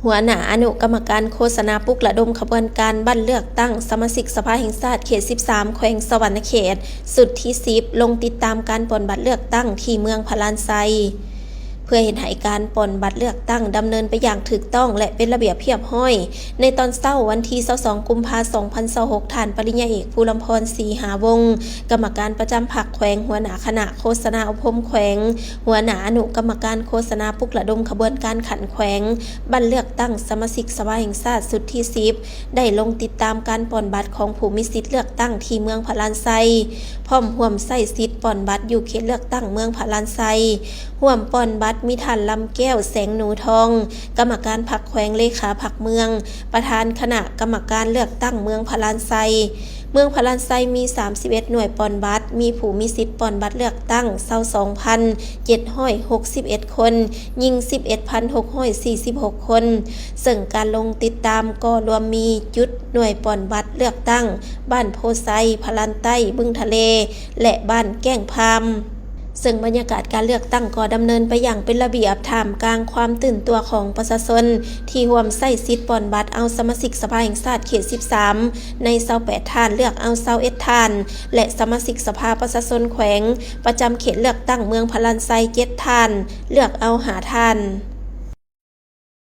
หัวหน้าอนุกรรมการโฆษณาปลุกระดมขบวนการบั้นเลือกตั้งสมาชิกสภาแห่งชาติเขต 13 แขวงสวรรณเขต สุดที่ 10 ลงติดตามการปล้นบัตรเลือกตั้งที่เมืองพลานไซเพื่อเห็นให้การปล้นบัตรเลือกตั้งดำเนินไปอย่างถูกต้องและเป็นระเบียบเรียบร้อยในตอนเช้าวันที่ 22 กุมภาพันธ์ 2026 ท่านปริญญาเอกภูลำพร ศรีหาวงศ์กรรมการประจำพรรคแขวงหัวหน้าคณะโฆษณาอบรมแขวงหัวหน้าอนุกรรมการโฆษณาปลุกระดมขบวนการขันแขวงบัตรเลือกตั้งสมาชิกสภาแห่งชาติสุดที่ 10 ได้ลงติดตามการปล้นบัตรของผู้มีสิทธิ์เลือกตั้งที่เมืองพลานไซพร้อมร่วมใส่สิทธิ์ปล้นบัตรอยู่เขตเลือกตั้งเมืองพลานไซร่วมปล้นบัตรมีท่านลำแก้วแสงหนูทองกรรมการพรรคแขวงเลขาพรรคเมืองประธานคณะกรรมการเลือกตั้งเมืองพลานไซเมืองพลานไซมี 31 หน่วยปล้นบัตรมีผู้มีสิทธิ์ปล้นบัตรเลือกตั้ง 22,761 คนยิง 11,646 คนซึ่งการลงติดตามก็รวมมีจุดหน่วยปล้นบัตรเลือกตั้งบ้านโพไซพลานใต้บึงทะเลและบ้านแก้งพามซึ่งบรรยากาศการเลือกตั้งก็ดำเนินไปอย่างเป็นระเบียบท่ามกลางความตื่นตัวของประชาชนที่ร่วมใส่สิทธิ์ปล้นบัตรเอาสมาชิกสภาแห่งชาติเขต 13 ใน28 ท่านเลือกเอา21 ท่านและสมาชิกสภาประชาชนแขวงประจำเขตเลือกตั้งเมืองพลานไซ7 ท่านเลือกเอา5 ท่าน